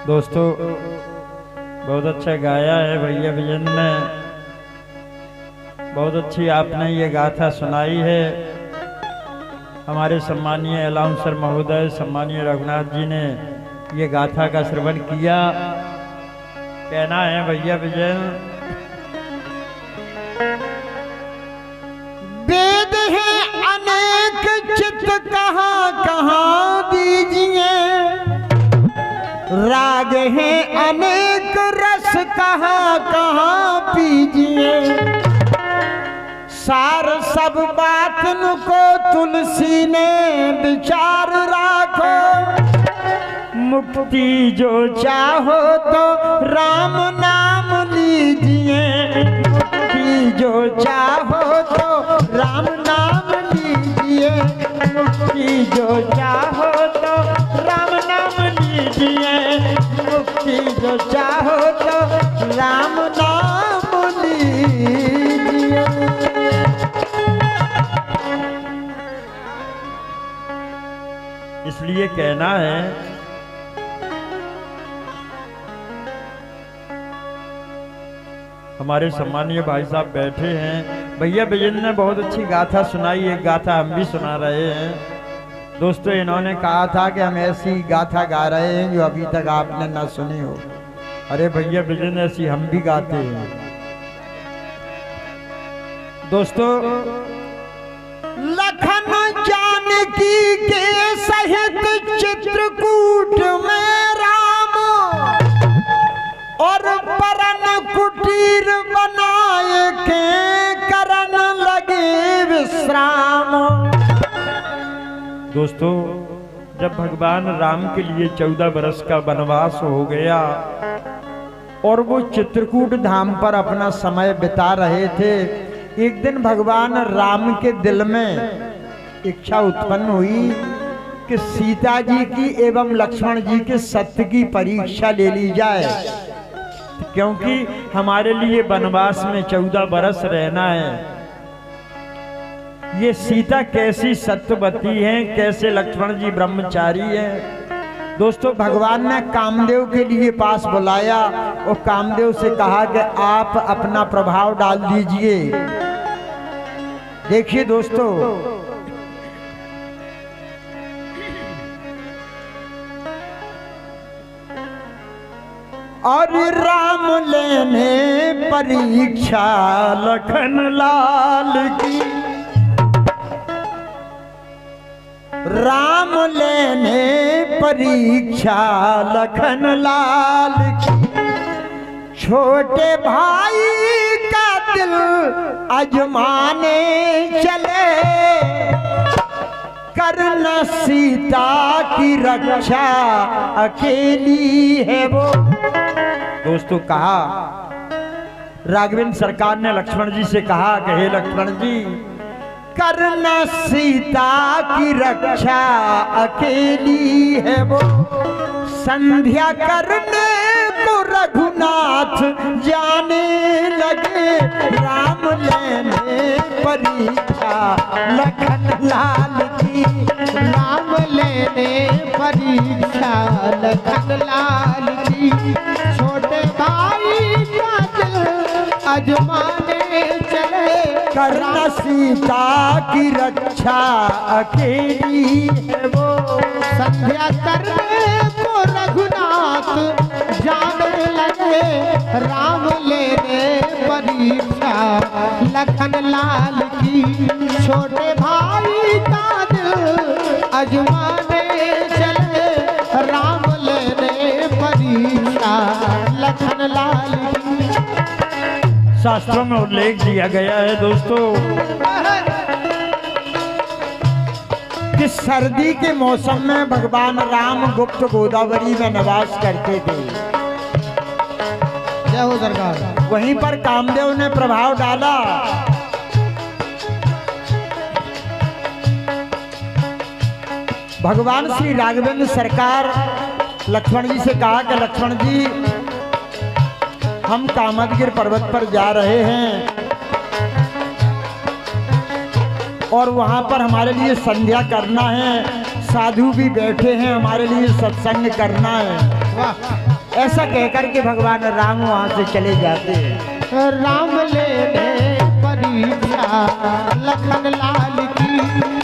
दोस्तों बहुत अच्छा गाया है भैया विजन ने, बहुत अच्छी आपने ये गाथा सुनाई है। हमारे सम्मानीय अलाउंसर महोदय सम्मानीय रघुनाथ जी ने ये गाथा का श्रवण किया। कहना है भैया विजन, वेद है अनेक चित्त कहाँ कहाँ दीजिए, राग है अनेक रस कहाँ कहाँ पीजिए, सार सब बातन को तुलसी ने विचार राखो, मुक्ति जो चाहो तो राम नाम लीजिए, मुक्ति जो चाहो तो राम नाम लीजिए, मुक्ति जो चाहो तो राम नाम लीजिए, मुक्ति जो चाहो तो राम नाम लीजिए। इसलिए कहना है हमारे सम्मानीय भाई साहब बैठे हैं। भैया विजन ने बहुत अच्छी गाथा सुनाई, एक गाथा हम भी सुना रहे हैं। दोस्तों इन्होंने कहा था कि हम ऐसी गाथा गा रहे हैं जो अभी तक आपने ना सुनी हो। अरे भैया विजन ऐसी हम भी गाते हैं। दोस्तों लखन जानकी के सहित चित्रकूट में राम, और परन कुटीर बनाए के करन लगे विश्राम। दोस्तों जब भगवान राम के लिए 14 बरस का वनवास हो गया और वो चित्रकूट धाम पर अपना समय बिता रहे थे, एक दिन भगवान राम के दिल में इच्छा उत्पन्न हुई कि सीता जी की एवं लक्ष्मण जी के सत्य की परीक्षा ले ली जाए, क्योंकि हमारे लिए वनवास में 14 बरस रहना है। ये सीता कैसी सत्यवती हैं, कैसे लक्ष्मण जी ब्रह्मचारी हैं। दोस्तों भगवान ने कामदेव के लिए पास बुलाया और कामदेव से कहा कि आप अपना प्रभाव डाल दीजिए। देखिए दोस्तों, और राम लेने परीक्षा लखन लाल की, राम लेने परीक्षा लखन लाल की, छोटे भाई का दिल अजमाने चले, करना सीता की रक्षा अकेली है वो। दोस्तों कहा राघवेंद्र सरकार ने लक्ष्मण जी से कहा कि हे लक्ष्मण जी, करना सीता की रक्षा अकेली है वो, संध्या करने को रघुनाथ जाने लगे, राम लेने परीक्षा लखन लाल की, राम लेने परीक्षा लखन लाल की, छोटे भाई का दिल अजमाने चले, करना सीता की रक्षा अकेली है वो, संध्या करने को रघुनाथ जाने लगे, राम लेने परीक्षा लखन लाल की, छोटे भाई का दिल अजमाने चले, राम लेने परीक्षा लखन लाल की। शास्त्रों में उल्लेख दिया गया है दोस्तों कि सर्दी के मौसम में भगवान राम गुप्त गोदावरी में निवास करते थे। जय हो सरकार। वहीं पर कामदेव ने प्रभाव डाला। भगवान श्री राघवेंद्र सरकार लक्ष्मण जी से कहा कि लक्ष्मण जी, हम कामदगिर पर्वत पर जा रहे हैं और वहां पर हमारे लिए संध्या करना है। साधु भी बैठे हैं, हमारे लिए सत्संग करना है। वाह। ऐसा कहकर के भगवान राम वहां से चले जाते हैं। राम ले परीक्षा लखन लाल की,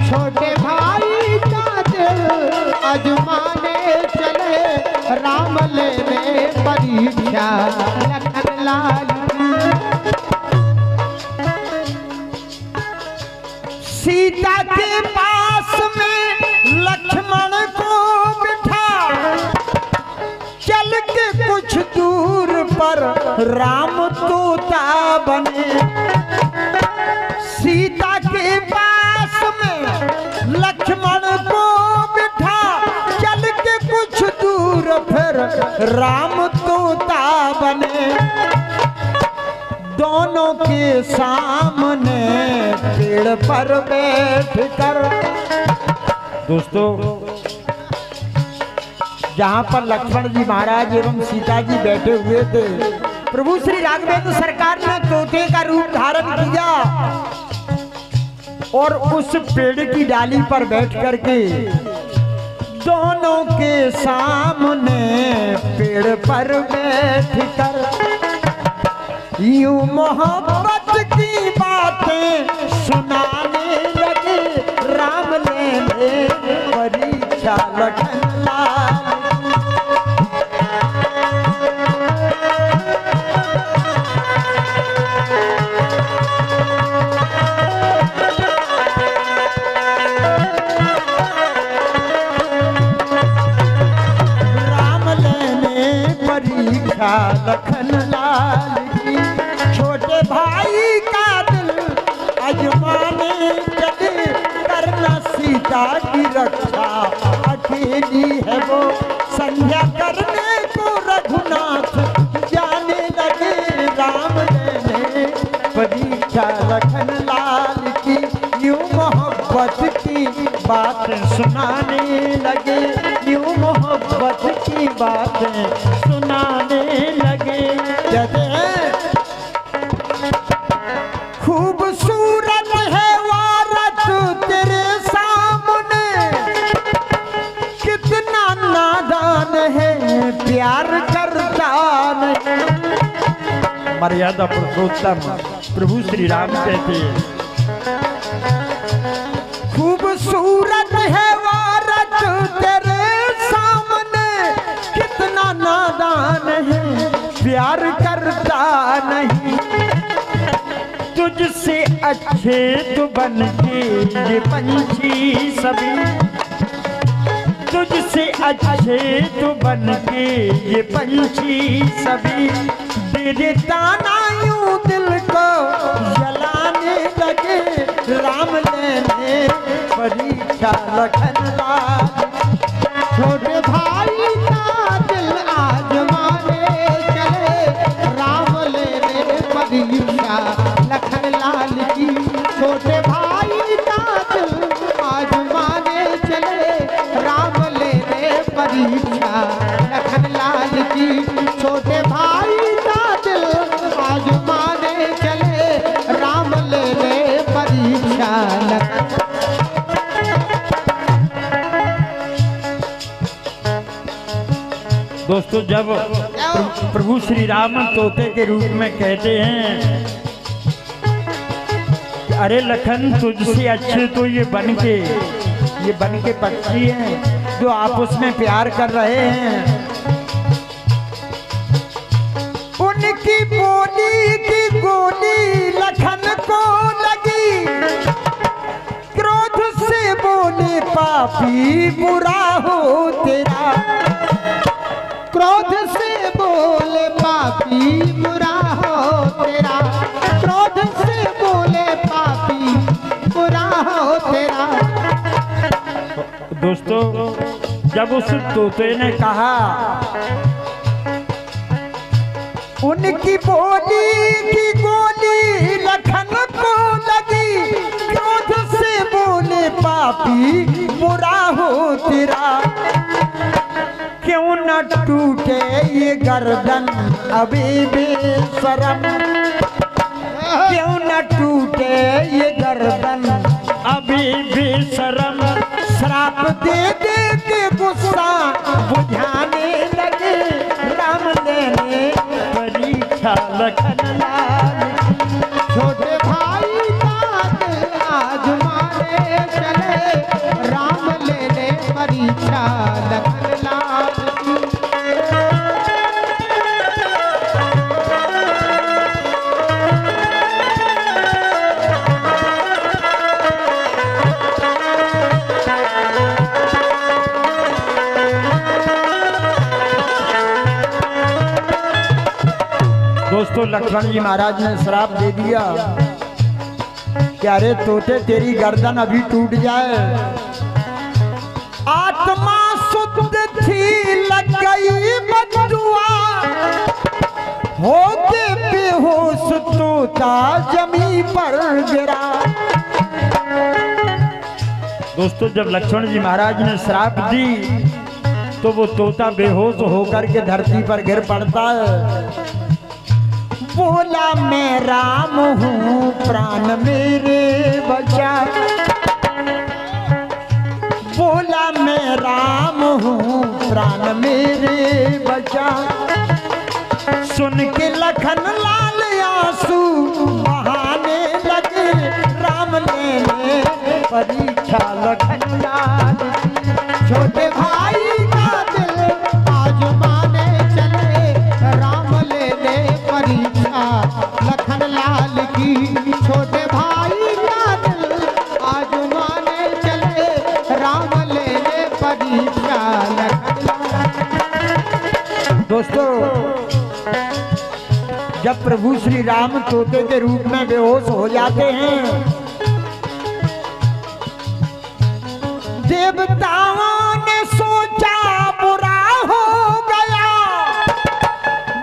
छोटे भाई का दिल अजमाने चले। राम ले परीक्षा लखन लाल की। सीता के पास में लक्ष्मण को बिठा, चल के कुछ दूर पर राम तोता बने। सीता के पास में लक्ष्मण को बिठा, चल के कुछ दूर फिर राम तोता बने। दोनों के सामने पेड़ पर बैठ कर, दोस्तों जहां पर लक्ष्मण जी महाराज एवं सीता जी बैठे हुए थे, प्रभु श्री राघवेंद्र सरकार ने तोते का रूप धारण किया और उस पेड़ की डाली पर बैठ करके दोनों के सामने पेड़ पर बैठ कर यूं मोहब्बत की बातें सुनाने लगे। राम ले परीक्षा लखन लाल। राम लेने परीक्षा लखन लाल की, छोटे भाई का दिल अजमाने चले। करना सीता की रक्षा अकेली है वो, संध्या करने को रघुनाथ जाने लगे। राम लेने परीक्षा लखन लाल की, यूं मोहब्बत की बातें सुनाने लगे। यूं मोहब्बत की बातें सुनाने लगे। कहते हैं खूबसूरत है वारत तेरे सामने, कितना नादान है प्यार करता नहीं। मर्यादा पुरुषोत्तम प्रभु श्री राम कहते हैं, खूबसूरत है वारत तेरे सामने, कितना नादान है प्यार करता नहीं। तुझसे अच्छे तो बन के ये पंछी सभी, तुझसे अच्छे तो बन के ये पंछी सभी, तेरे दाना यूं दिल को जलाने लगे। राम लेने परीक्षा लखन लाल, छोटे भाई का दिल आजमाने चले। राम लेने परीक्षा लखन लाल की, छोटे भाई का दिल आजमाने चले। राम लेने परीक्षा लखन लाल की, छोटे भाई का दिल आजमाने चले। राम लेने परीक्षा लखन। दोस्तों जब प्रभु श्री राम तोते के रूप में कहते हैं कि अरे लखन तुझसे अच्छे तो ये बन के पक्षी हैं जो आपस में प्यार कर रहे हैं। उनकी बोली की गोली लखन को लगी, क्रोध से बोले पापी बुरा हो तेरा। क्रोध से बोले पापी बुरा हो तेरा। क्रोध से बोले पापी बुरा हो तेरा। दोस्तों जब उस तोते ने कहा, उनकी बोली की गोली लखन को लगी, क्रोध से बोले पापी बुरा हो तेरा। क्यों न टूटे ये गर्दन अभी भी शर्म, क्यों न टूटे ये गर्दन अभी भी शर्म, श्राप दे गुस्सा बुझाने लगे, राम लेने परीक्षा लखन लाल की। छोटे भाई का दिल आजमाने चले, राम लेने परीक्षा लखन लाल की। दोस्तों लक्ष्मण जी महाराज ने श्राप दे दिया कि अरे तोते तेरी गर्दन अभी टूट जाए। आत्मा शुद्ध थी लग गई बदुआ, होके बेहोश तोता जमी पर गिरा। दोस्तों जब लक्ष्मण जी महाराज ने श्राप दी तो वो तोता बेहोश होकर के धरती पर गिर पड़ता है। बोला मैं राम हूँ प्राण मेरे बचा, बोला मैं राम हूँ प्राण मेरे बचा। सुन के लखन लाल आंसू बहाने लगे, राम लेने परीक्षा लखन लाल की। छोटे भाई का दिल आजमाने चले, राम लेने परीक्षा लखन लाल की। छोटे भाई का दिल आजमाने चले, राम लेने परीक्षा लखन लाल की। दोस्तों जब प्रभु श्री राम तोते के रूप में बेहोश हो जाते हैं, देवताओं ने सोचा बुरा हो गया,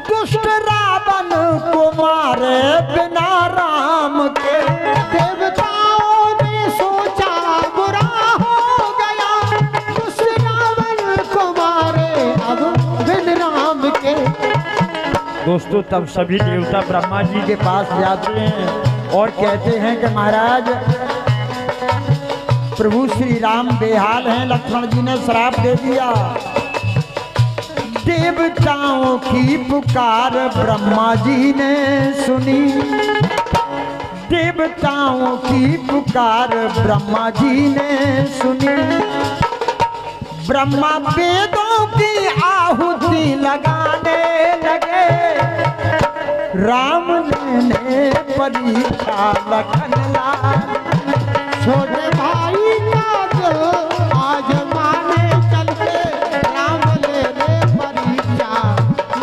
दुष्ट रावण को मारे बिना राम के। देवताओं ने सोचा बुरा हो गया, दुष्ट रावण को मारे अब बिन राम के। दोस्तों तब सभी देवता ब्रह्मा जी के पास जाते हैं और कहते हैं कि महाराज प्रभु श्री राम बेहाल हैं, लक्ष्मण जी ने श्राप दे दिया। देवताओं की पुकार ब्रह्मा जी ने सुनी, देवताओं की पुकार ब्रह्मा जी ने सुनी। ब्रह्मा वेदों की आहुति लगाने लगे, राम लेने परीक्षा लखन लाल। छोटे भाई का दिल आजमाने चलते, राम लेने परीक्षा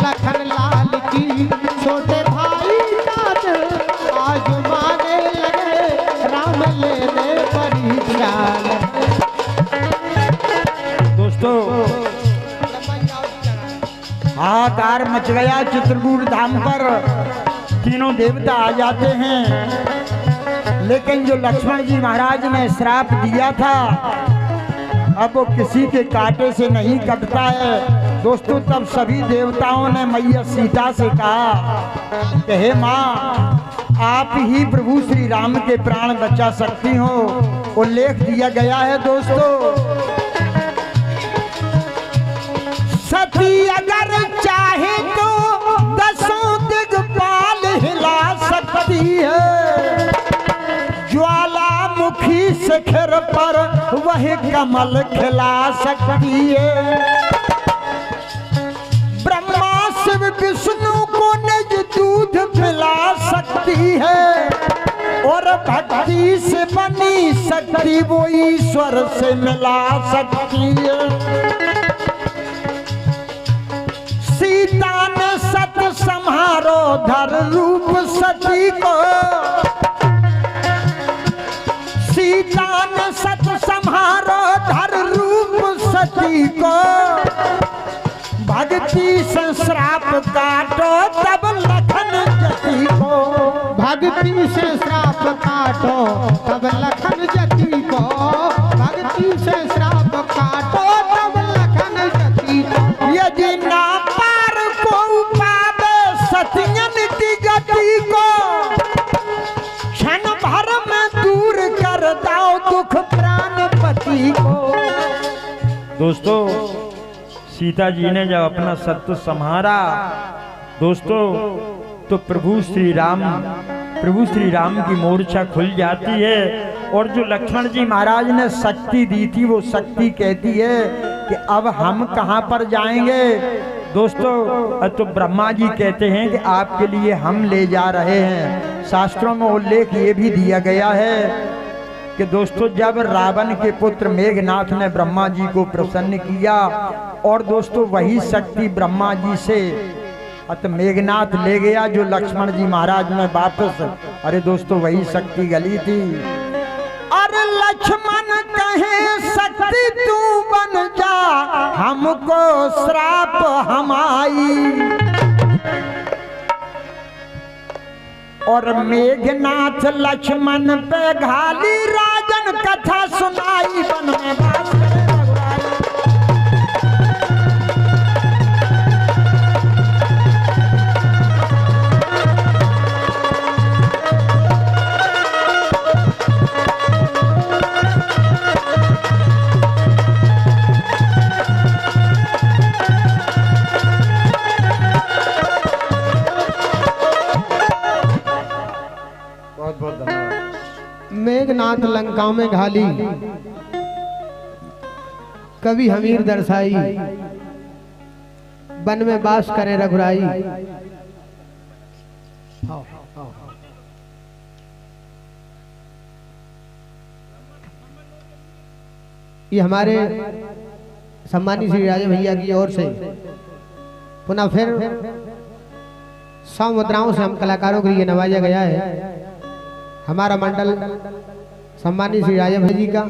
लखन लाल की। छोटे भाई का दिल आजमाने लगे, राम लेने परीक्षा लखन। दोस्तों हाहाकार मच गया चित्रकूट धाम पर, तीनों देवता आ जाते हैं, लेकिन जो लक्ष्मण जी महाराज ने श्राप दिया था अब वो किसी के कांटे से नहीं कटता है। दोस्तों तब सभी देवताओं ने मैया सीता से कहा कि हे माँ आप ही प्रभु श्री राम के प्राण बचा सकती हो। उल्लेख दिया गया है दोस्तों, सती अगर चाहे तो दसों दिग्पाल हिला सकती है, ज्वालामुखी शिखर पर वही कमल खिला सकती है। ब्रह्मा शिव विष्णु को निज दूध पिला सकती है, और भक्ति से बनी शक्ति वो ईश्वर से मिला सकती है। सीता ने सत संहारो धर रूप सती को, सीता ने सत संहारो धर रूप सती को। भक्ति से श्राप काटो तब लखन जति को, भक्ति से श्राप काटो तब लखन जति को। भक्ति से श्राप काटो तब लखन जति को। यदि ना पार को पावे सतियन की गति को, क्षण भर में दूर कर दाओ दुख प्राणपति को। दोस्तों सीता जी ने जब अपना सत्य संहारा दोस्तों तो प्रभु श्री राम की मूर्छा खुल जाती है और जो लक्ष्मण जी महाराज ने शक्ति दी थी वो शक्ति कहती है कि अब हम कहां पर जाएंगे। दोस्तों तो ब्रह्मा जी कहते हैं कि आपके लिए हम ले जा रहे हैं। शास्त्रों में उल्लेख ये भी दिया गया है कि दोस्तों जब रावण के पुत्र मेघनाथ ने ब्रह्मा जी को प्रसन्न किया और दोस्तों वही शक्ति ब्रह्मा जी से मेघनाथ ले गया जो लक्ष्मण जी महाराज में वापस, अरे दोस्तों वही शक्ति गली थी। अरे लक्ष्मण कहे शक्ति तू बन जा, हमको श्राप हमाई। और मेघनाथ लक्ष्मण पे घाली राजन कथा सुनाई वन में बास करे रघुराई। मेघनाथ लंका में घाली, कवि हमीर दर्शाई, वन में बास करे रघुराई। ये हमारे सम्मानित श्री राजा भैया की ओर से पुनः फिर 100 मुद्राओं से हम कलाकारों के लिए नवाजा गया है। हमारा मंडल सम्मानित श्री राजा भैया जी का